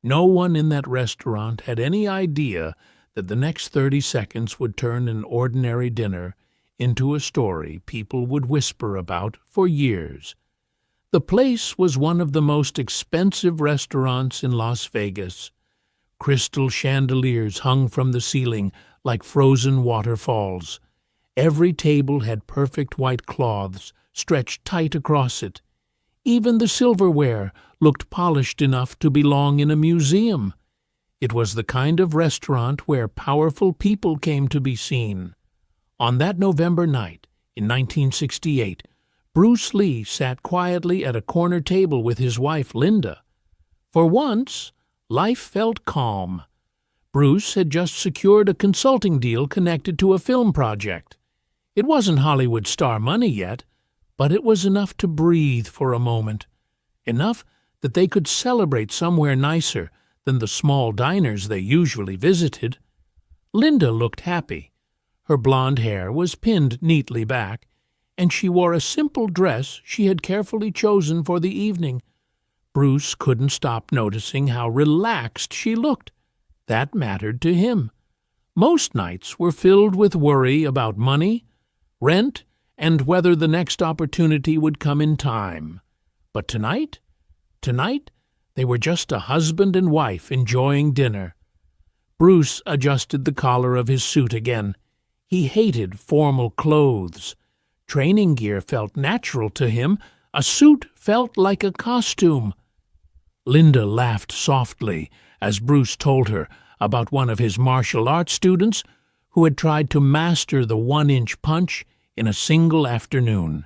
No one in that restaurant had any idea that the next 30 seconds would turn an ordinary dinner into a story people would whisper about for years. The place was one of the most expensive restaurants in Las Vegas. Crystal chandeliers hung from the ceiling like frozen waterfalls. Every table had perfect white cloths stretched tight across it. Even the silverware looked polished enough to belong in a museum. It was the kind of restaurant where powerful people came to be seen. On that November night, in 1968, Bruce Lee sat quietly at a corner table with his wife, Linda. For once, life felt calm. Bruce had just secured a consulting deal connected to a film project. It wasn't Hollywood star money yet, but it was enough to breathe for a moment. Enough that they could celebrate somewhere nicer than the small diners they usually visited. Linda looked happy. Her blonde hair was pinned neatly back, and she wore a simple dress she had carefully chosen for the evening. Bruce couldn't stop noticing how relaxed she looked. That mattered to him. Most nights were filled with worry about money, rent, and whether the next opportunity would come in time. But tonight, they were just a husband and wife enjoying dinner. Bruce adjusted the collar of his suit again. He hated formal clothes. Training gear felt natural to him. A suit felt like a costume. Linda laughed softly as Bruce told her about one of his martial arts students who had tried to master the 1-inch punch in a single afternoon.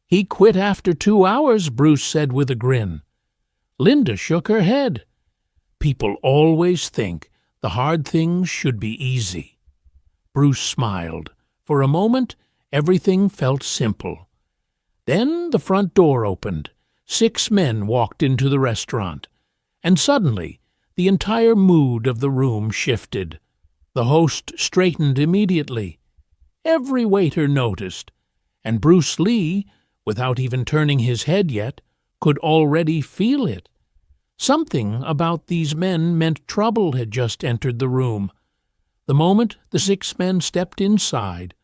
"He quit after 2 hours," Bruce said with a grin. Linda shook her head. "People always think the hard things should be easy." Bruce smiled. For a moment, everything felt simple. Then the front door opened. 6 men walked into the restaurant, and suddenly the entire mood of the room shifted. The host straightened immediately. Every waiter noticed, and Bruce Lee, without even turning his head yet, could already feel it. Something about these men meant trouble had just entered the room. The moment the 6 men stepped inside,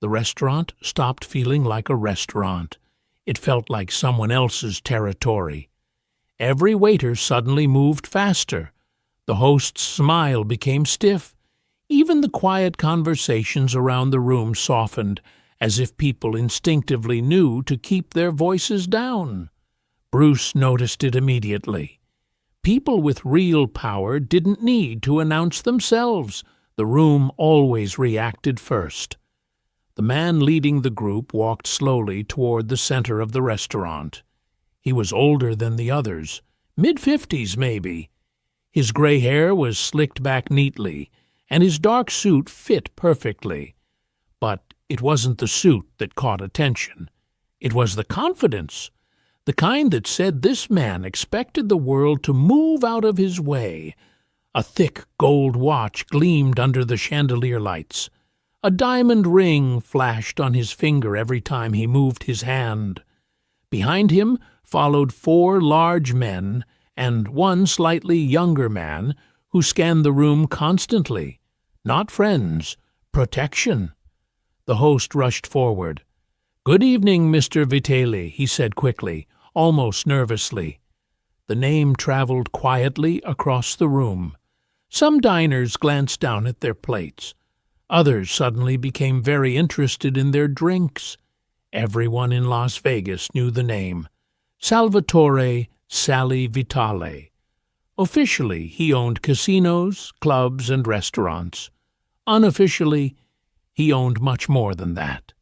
the restaurant stopped feeling like a restaurant. It felt like someone else's territory. Every waiter suddenly moved faster. The host's smile became stiff. Even the quiet conversations around the room softened, as if people instinctively knew to keep their voices down. Bruce noticed it immediately. People with real power didn't need to announce themselves. The room always reacted first. The man leading the group walked slowly toward the center of the restaurant. He was older than the others, mid-50s maybe. His gray hair was slicked back neatly, and his dark suit fit perfectly. But it wasn't the suit that caught attention. It was the confidence, the kind that said this man expected the world to move out of his way. A thick gold watch gleamed under the chandelier lights. A diamond ring flashed on his finger every time he moved his hand. Behind him followed 4 large men and 1 slightly younger man who scanned the room constantly. Not friends, protection. The host rushed forward. "Good evening, Mr. Vitale," he said quickly, almost nervously. The name traveled quietly across the room. Some diners glanced down at their plates. Others suddenly became very interested in their drinks. Everyone in Las Vegas knew the name. Salvatore Sally Vitale. Officially, he owned casinos, clubs, and restaurants. Unofficially, he owned much more than that.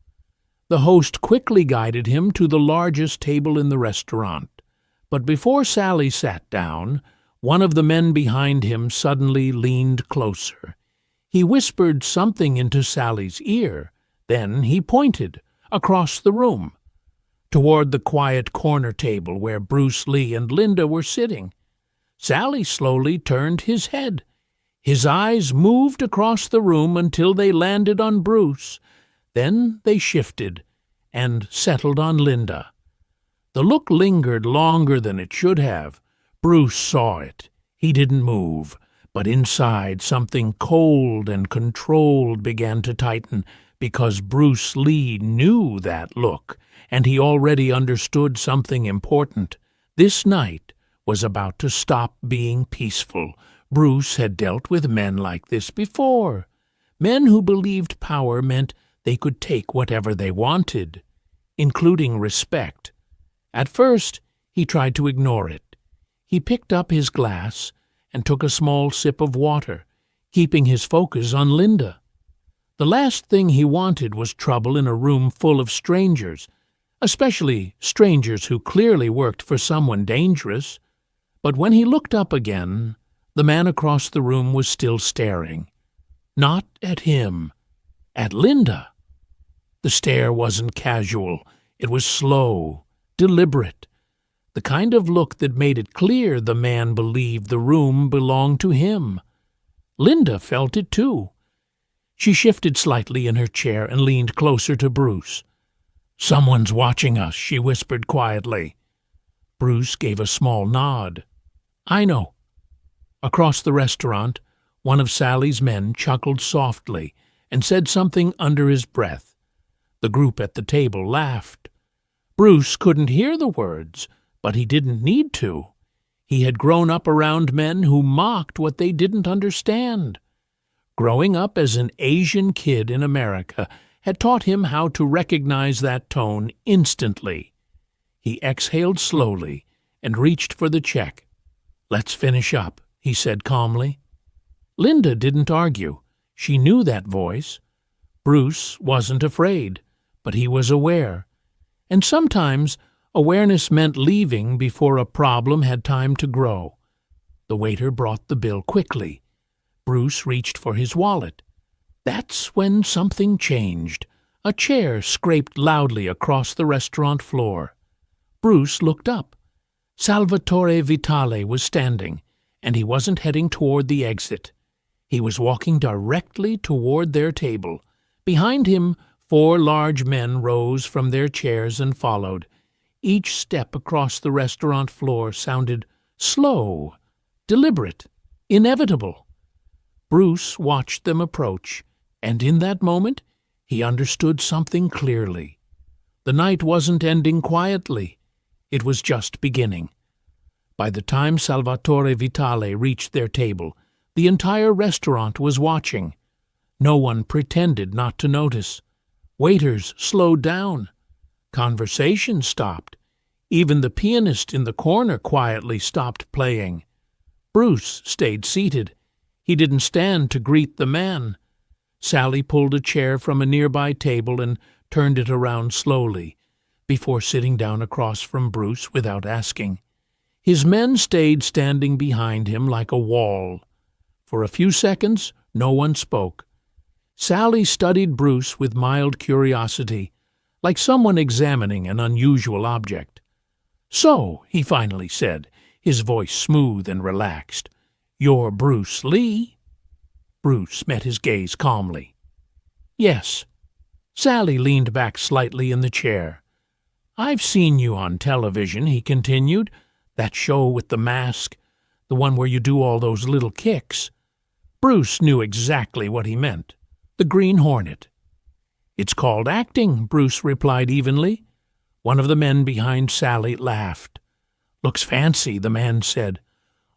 The host quickly guided him to the largest table in the restaurant. But before Sally sat down, one of the men behind him suddenly leaned closer. He whispered something into Sally's ear. Then he pointed across the room, toward the quiet corner table where Bruce Lee and Linda were sitting. Sally slowly turned his head. His eyes moved across the room until they landed on Bruce. Then they shifted and settled on Linda. The look lingered longer than it should have. Bruce saw it. He didn't move, but inside something cold and controlled began to tighten, because Bruce Lee knew that look, and he already understood something important. This night was about to stop being peaceful. Bruce had dealt with men like this before. Men who believed power meant they could take whatever they wanted, including respect. At first, he tried to ignore it. He picked up his glass and took a small sip of water, keeping his focus on Linda. The last thing he wanted was trouble in a room full of strangers, especially strangers who clearly worked for someone dangerous. But when he looked up again, the man across the room was still staring. Not at him, at Linda. The stare wasn't casual. It was slow, deliberate, the kind of look that made it clear the man believed the room belonged to him. Linda felt it too. She shifted slightly in her chair and leaned closer to Bruce. "Someone's watching us," she whispered quietly. Bruce gave a small nod. "I know." Across the restaurant, one of Sally's men chuckled softly and said something under his breath. The group at the table laughed. Bruce couldn't hear the words, but he didn't need to. He had grown up around men who mocked what they didn't understand. Growing up as an Asian kid in America had taught him how to recognize that tone instantly. He exhaled slowly and reached for the check. "Let's finish up," he said calmly. Linda didn't argue. She knew that voice. Bruce wasn't afraid, but he was aware. And sometimes awareness meant leaving before a problem had time to grow. The waiter brought the bill quickly. Bruce reached for his wallet. That's when something changed. A chair scraped loudly across the restaurant floor. Bruce looked up. Salvatore Vitale was standing, and he wasn't heading toward the exit. He was walking directly toward their table. Behind him, 4 large men rose from their chairs and followed. Each step across the restaurant floor sounded slow, deliberate, inevitable. Bruce watched them approach, and in that moment he understood something clearly. The night wasn't ending quietly. It was just beginning. By the time Salvatore Vitale reached their table, the entire restaurant was watching. No one pretended not to notice. Waiters slowed down. Conversation stopped. Even the pianist in the corner quietly stopped playing. Bruce stayed seated. He didn't stand to greet the man. Sally pulled a chair from a nearby table and turned it around slowly, before sitting down across from Bruce without asking. His men stayed standing behind him like a wall. For a few seconds, no one spoke. Sally studied Bruce with mild curiosity, like someone examining an unusual object. "So," he finally said, his voice smooth and relaxed, "you're Bruce Lee?" Bruce met his gaze calmly. "Yes." Sally leaned back slightly in the chair. "I've seen you on television," he continued. "That show with the mask, the one where you do all those little kicks." Bruce knew exactly what he meant. The Green Hornet. "It's called acting," Bruce replied evenly. One of the men behind Sally laughed. "Looks fancy," the man said.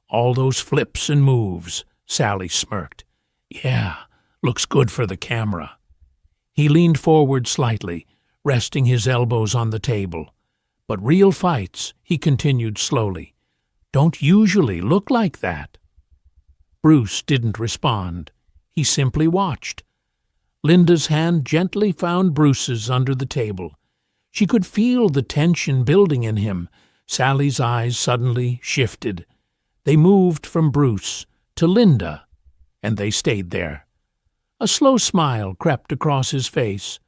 "All those flips and moves," Sally smirked. "Yeah, looks good for the camera." He leaned forward slightly, resting his elbows on the table. "But real fights," he continued slowly, "don't usually look like that." Bruce didn't respond. He simply watched. Linda's hand gently found Bruce's under the table. She could feel the tension building in him. Sally's eyes suddenly shifted. They moved from Bruce to Linda, and they stayed there. A slow smile crept across his face.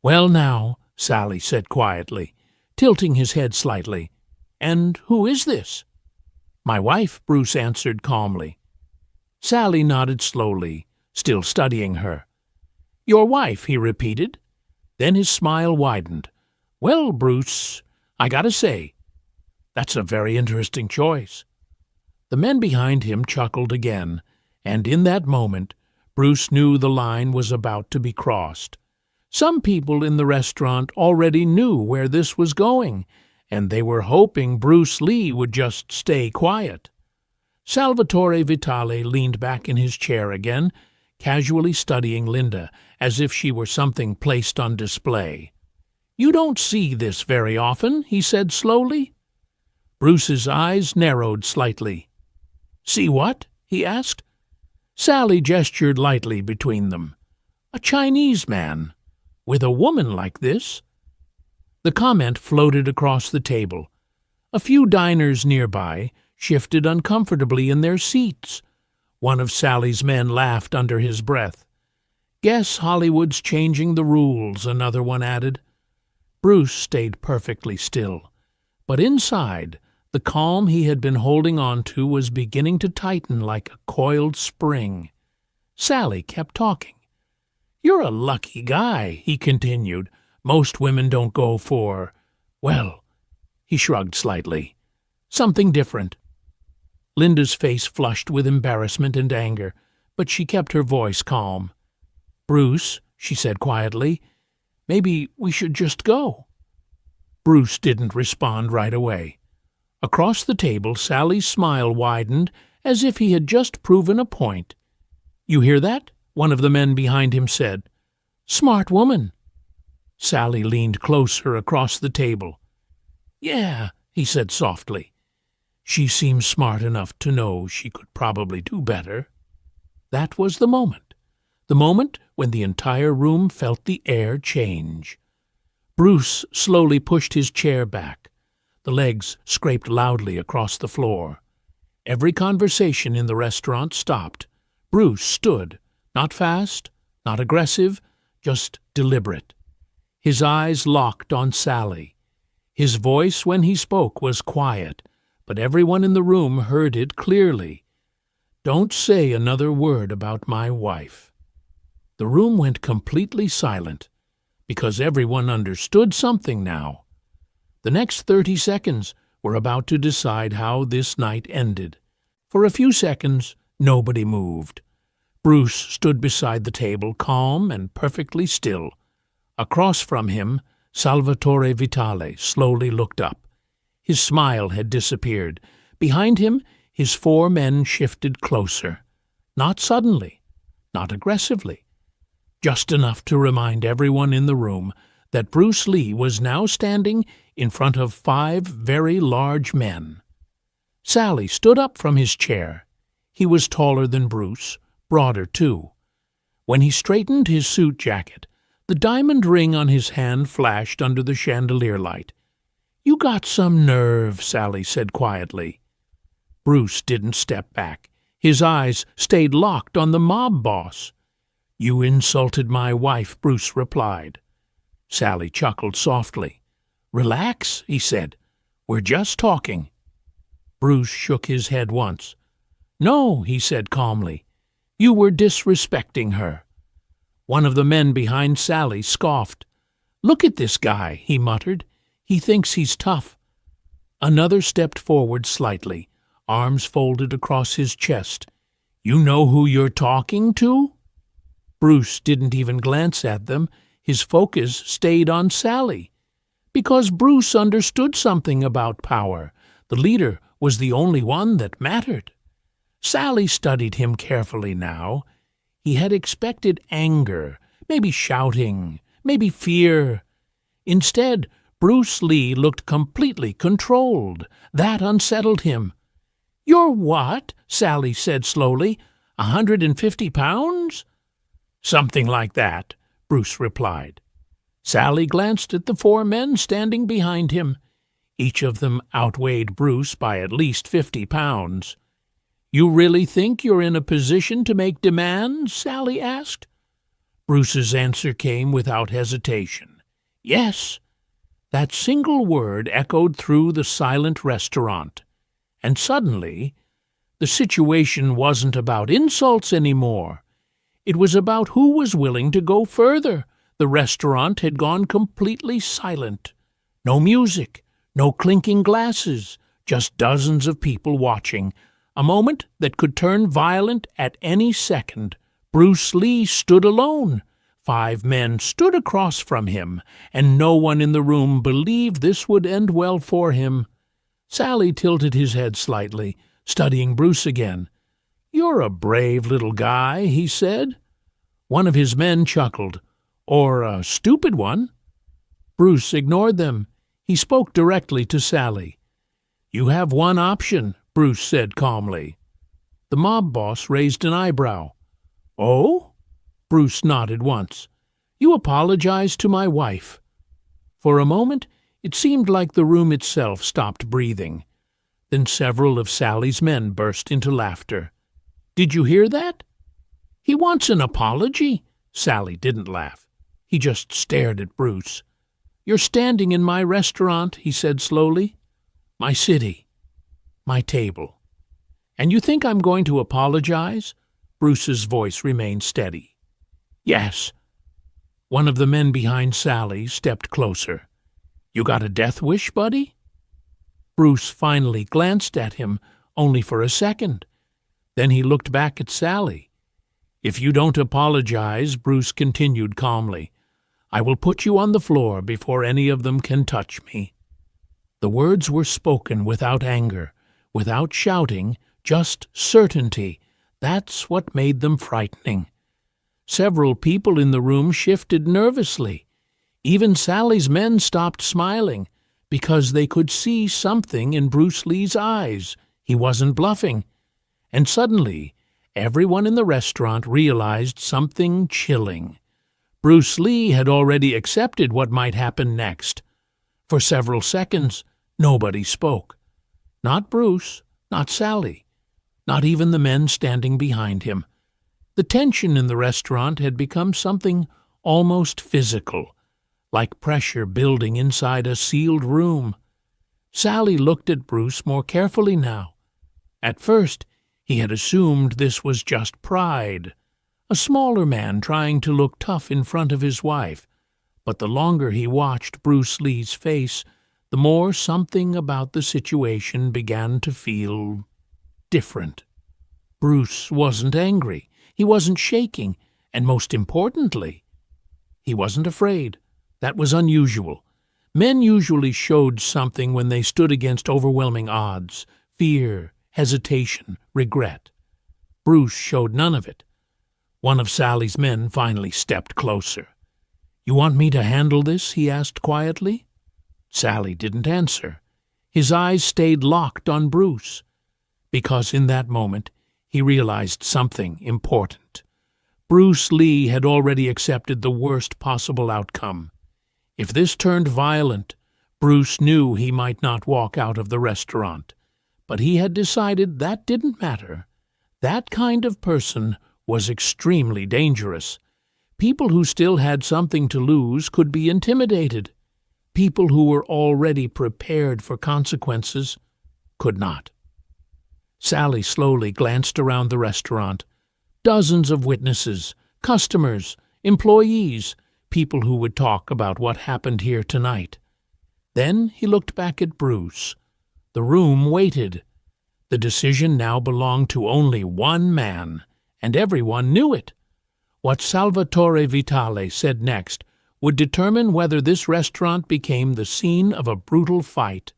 "Well now," Sally said quietly, tilting his head slightly. "And who is this?" "My wife," Bruce answered calmly. Sally nodded slowly, still studying her. "Your wife," he repeated. Then his smile widened. "Well, Bruce, I gotta say, that's a very interesting choice." The men behind him chuckled again, and in that moment Bruce knew the line was about to be crossed. Some people in the restaurant already knew where this was going, and they were hoping Bruce Lee would just stay quiet. Salvatore Vitale leaned back in his chair again, casually studying Linda, as if she were something placed on display. "You don't see this very often," he said slowly. Bruce's eyes narrowed slightly. "See what?" he asked. Sally gestured lightly between them. "A Chinese man. With a woman like this?" The comment floated across the table. A few diners nearby shifted uncomfortably in their seats. One of Sally's men laughed under his breath. "Guess Hollywood's changing the rules," another one added. Bruce stayed perfectly still, but inside, the calm he had been holding on to was beginning to tighten like a coiled spring. Sally kept talking. "You're a lucky guy," he continued. "Most women don't go for, well," he shrugged slightly, "something different." Linda's face flushed with embarrassment and anger, but she kept her voice calm. "Bruce," she said quietly, "maybe we should just go." Bruce didn't respond right away. Across the table, Sally's smile widened as if he had just proven a point. "You hear that?" one of the men behind him said. "Smart woman." Sally leaned closer across the table. "Yeah," he said softly. "She seems smart enough to know she could probably do better." That was the moment when the entire room felt the air change. Bruce slowly pushed his chair back. The legs scraped loudly across the floor. Every conversation in the restaurant stopped. Bruce stood, not fast, not aggressive, just deliberate. His eyes locked on Sally. His voice, when he spoke, was quiet, but everyone in the room heard it clearly. "Don't say another word about my wife." The room went completely silent, because everyone understood something now. The next 30 seconds were about to decide how this night ended. For a few seconds, nobody moved. Bruce stood beside the table, calm and perfectly still. Across from him, Salvatore Vitale slowly looked up. His smile had disappeared. Behind him, his 4 men shifted closer. Not suddenly, not aggressively, just enough to remind everyone in the room that Bruce Lee was now standing in front of 5 very large men. Sally stood up from his chair. He was taller than Bruce, broader too. When he straightened his suit jacket, the diamond ring on his hand flashed under the chandelier light. "You got some nerve," Sally said quietly. Bruce didn't step back. His eyes stayed locked on the mob boss. "You insulted my wife," Bruce replied. Sally chuckled softly. "Relax," he said. "We're just talking." Bruce shook his head once. "No," he said calmly. "You were disrespecting her." One of the men behind Sally scoffed. "Look at this guy," he muttered. "He thinks he's tough." Another stepped forward slightly, arms folded across his chest. "You know who you're talking to?" Bruce didn't even glance at them. His focus stayed on Sally. Because Bruce understood something about power. The leader was the only one that mattered. Sally studied him carefully now. He had expected anger, maybe shouting, maybe fear. Instead, Bruce Lee looked completely controlled. That unsettled him. "You're what?" Sally said slowly. 150 pounds? "Something like that," Bruce replied. Sally glanced at the 4 men standing behind him. Each of them outweighed Bruce by at least 50 pounds. "You really think you're in a position to make demands?" Sally asked. Bruce's answer came without hesitation. "Yes." That single word echoed through the silent restaurant. And suddenly, the situation wasn't about insults anymore. It was about who was willing to go further. The restaurant had gone completely silent. No music, no clinking glasses, just dozens of people watching, A moment that could turn violent at any second. Bruce Lee stood alone. 5 men stood across from him, and no one in the room believed this would end well for him. Sally tilted his head slightly, studying Bruce again. "You're a brave little guy," he said. One of his men chuckled. "Or a stupid one." Bruce ignored them. He spoke directly to Sally. "You have one option," Bruce said calmly. The mob boss raised an eyebrow. "Oh?" Bruce nodded once. "You apologize to my wife." For a moment it seemed like the room itself stopped breathing. Then several of Sally's men burst into laughter. "Did you hear that?" "He wants an apology?" Sally didn't laugh. He just stared at Bruce. "You're standing in my restaurant," he said slowly. "My city. My table. And you think I'm going to apologize?" Bruce's voice remained steady. "Yes." One of the men behind Sally stepped closer. "You got a death wish, buddy?" Bruce finally glanced at him, only for a second. Then he looked back at Sally. "If you don't apologize," Bruce continued calmly, "I will put you on the floor before any of them can touch me." The words were spoken without anger, without shouting, just certainty. That's what made them frightening. Several people in the room shifted nervously. Even Sally's men stopped smiling, because they could see something in Bruce Lee's eyes. He wasn't bluffing. And suddenly, everyone in the restaurant realized something chilling. Bruce Lee had already accepted what might happen next. For several seconds, nobody spoke. Not Bruce, not Sally, not even the men standing behind him. The tension in the restaurant had become something almost physical, like pressure building inside a sealed room. Sally looked at Bruce more carefully now. At first, he had assumed this was just pride, a smaller man trying to look tough in front of his wife. But the longer he watched Bruce Lee's face, the more something about the situation began to feel different. Bruce wasn't angry. He wasn't shaking, and most importantly, he wasn't afraid. That was unusual. Men usually showed something when they stood against overwhelming odds: fear, hesitation, regret. Bruce showed none of it. One of Sally's men finally stepped closer. "You want me to handle this?" he asked quietly. Sally didn't answer. His eyes stayed locked on Bruce, because in that moment he realized something important. Bruce Lee had already accepted the worst possible outcome. If this turned violent, Bruce knew he might not walk out of the restaurant. But he had decided that didn't matter. That kind of person was extremely dangerous. People who still had something to lose could be intimidated. People who were already prepared for consequences could not. Sally slowly glanced around the restaurant. Dozens of witnesses, customers, employees, people who would talk about what happened here tonight. Then he looked back at Bruce. The room waited. The decision now belonged to only one man, and everyone knew it. What Salvatore Vitale said next would determine whether this restaurant became the scene of a brutal fight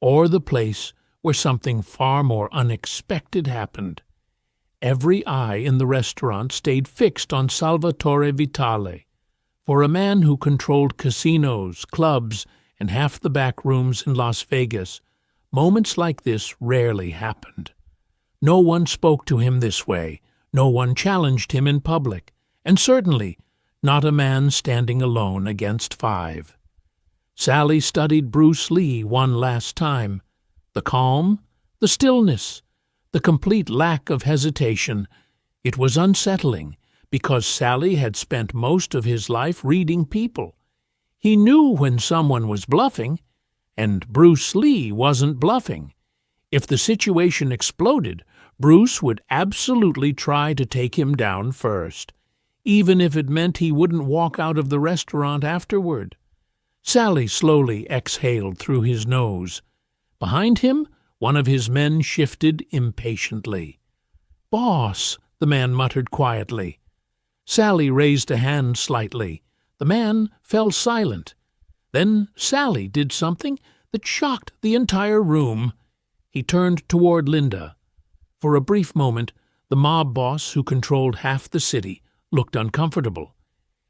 or the place where something far more unexpected happened. Every eye in the restaurant stayed fixed on Salvatore Vitale. For a man who controlled casinos, clubs, and half the back rooms in Las Vegas, moments like this rarely happened. No one spoke to him this way, no one challenged him in public, and certainly not a man standing alone against 5. Sally studied Bruce Lee one last time. The calm, the stillness, the complete lack of hesitation. It was unsettling, because Sally had spent most of his life reading people. He knew when someone was bluffing, and Bruce Lee wasn't bluffing. If the situation exploded, Bruce would absolutely try to take him down first, even if it meant he wouldn't walk out of the restaurant afterward. Sally slowly exhaled through his nose. Behind him One of his men shifted impatiently. "Boss," the man muttered quietly. Sally raised a hand slightly. The man fell silent. Then Sally did something that shocked the entire room. He turned toward Linda. For a brief moment, the mob boss who controlled half the city looked uncomfortable.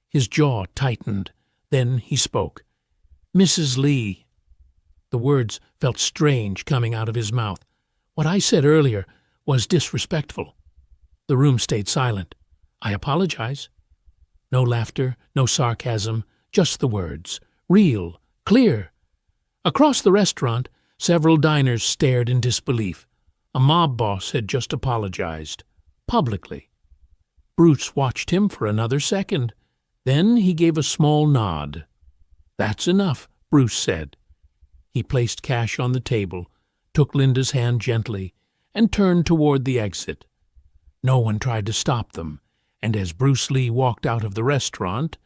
His jaw tightened. Then he spoke. "Mrs. Lee." The words felt strange coming out of his mouth. "What I said earlier was disrespectful." The room stayed silent. "I apologize." No laughter, no sarcasm, just the words. Real, clear. Across the restaurant, several diners stared in disbelief. A mob boss had just apologized. Publicly. Bruce watched him for another second. Then he gave a small nod. "That's enough," Bruce said. He placed cash on the table, took Linda's hand gently, and turned toward the exit. No one tried to stop them, and as Bruce Lee walked out of the restaurant,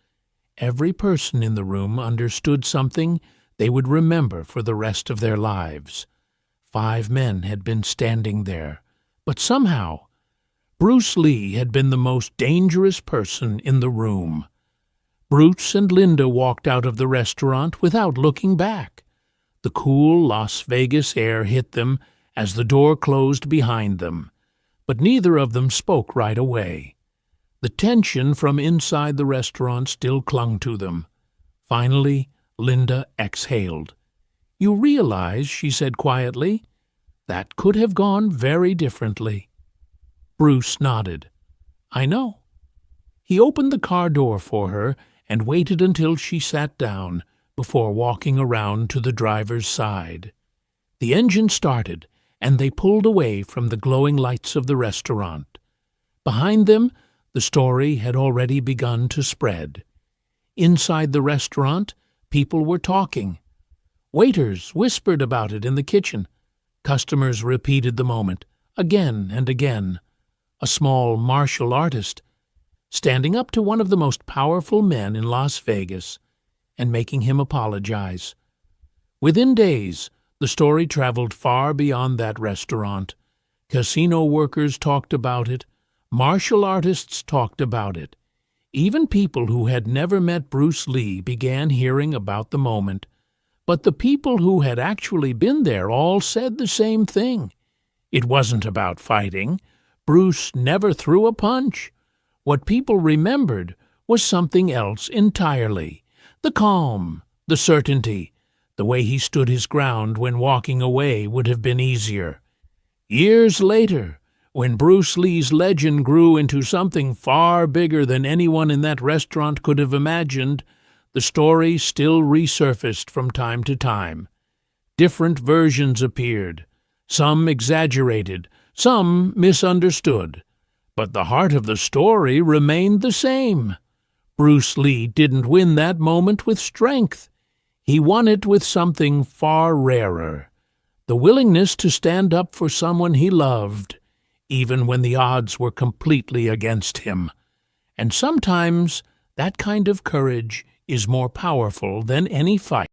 every person in the room understood something they would remember for the rest of their lives. 5 men had been standing there, but somehow Bruce Lee had been the most dangerous person in the room. Bruce and Linda walked out of the restaurant without looking back. The cool Las Vegas air hit them as the door closed behind them, but neither of them spoke right away. The tension from inside the restaurant still clung to them. Finally, Linda exhaled. "You realize," she said quietly, "that could have gone very differently." Bruce nodded. "I know." He opened the car door for her and waited until she sat down before walking around to the driver's side. The engine started, and they pulled away from the glowing lights of the restaurant. Behind them, the story had already begun to spread. Inside the restaurant, people were talking. Waiters whispered about it in the kitchen. Customers repeated the moment, again and again. A small martial artist, standing up to one of the most powerful men in Las Vegas and making him apologize. Within days, the story traveled far beyond that restaurant. Casino workers talked about it. Martial artists talked about it. Even people who had never met Bruce Lee began hearing about the moment. But the people who had actually been there all said the same thing. It wasn't about fighting. Bruce never threw a punch. What people remembered was something else entirely. The calm, the certainty, the way he stood his ground when walking away would have been easier. Years later, when Bruce Lee's legend grew into something far bigger than anyone in that restaurant could have imagined, the story still resurfaced from time to time. Different versions appeared, some exaggerated, some misunderstood. But the heart of the story remained the same. Bruce Lee didn't win that moment with strength. He won it with something far rarer, the willingness to stand up for someone he loved, even when the odds were completely against him. And sometimes that kind of courage is more powerful than any fight.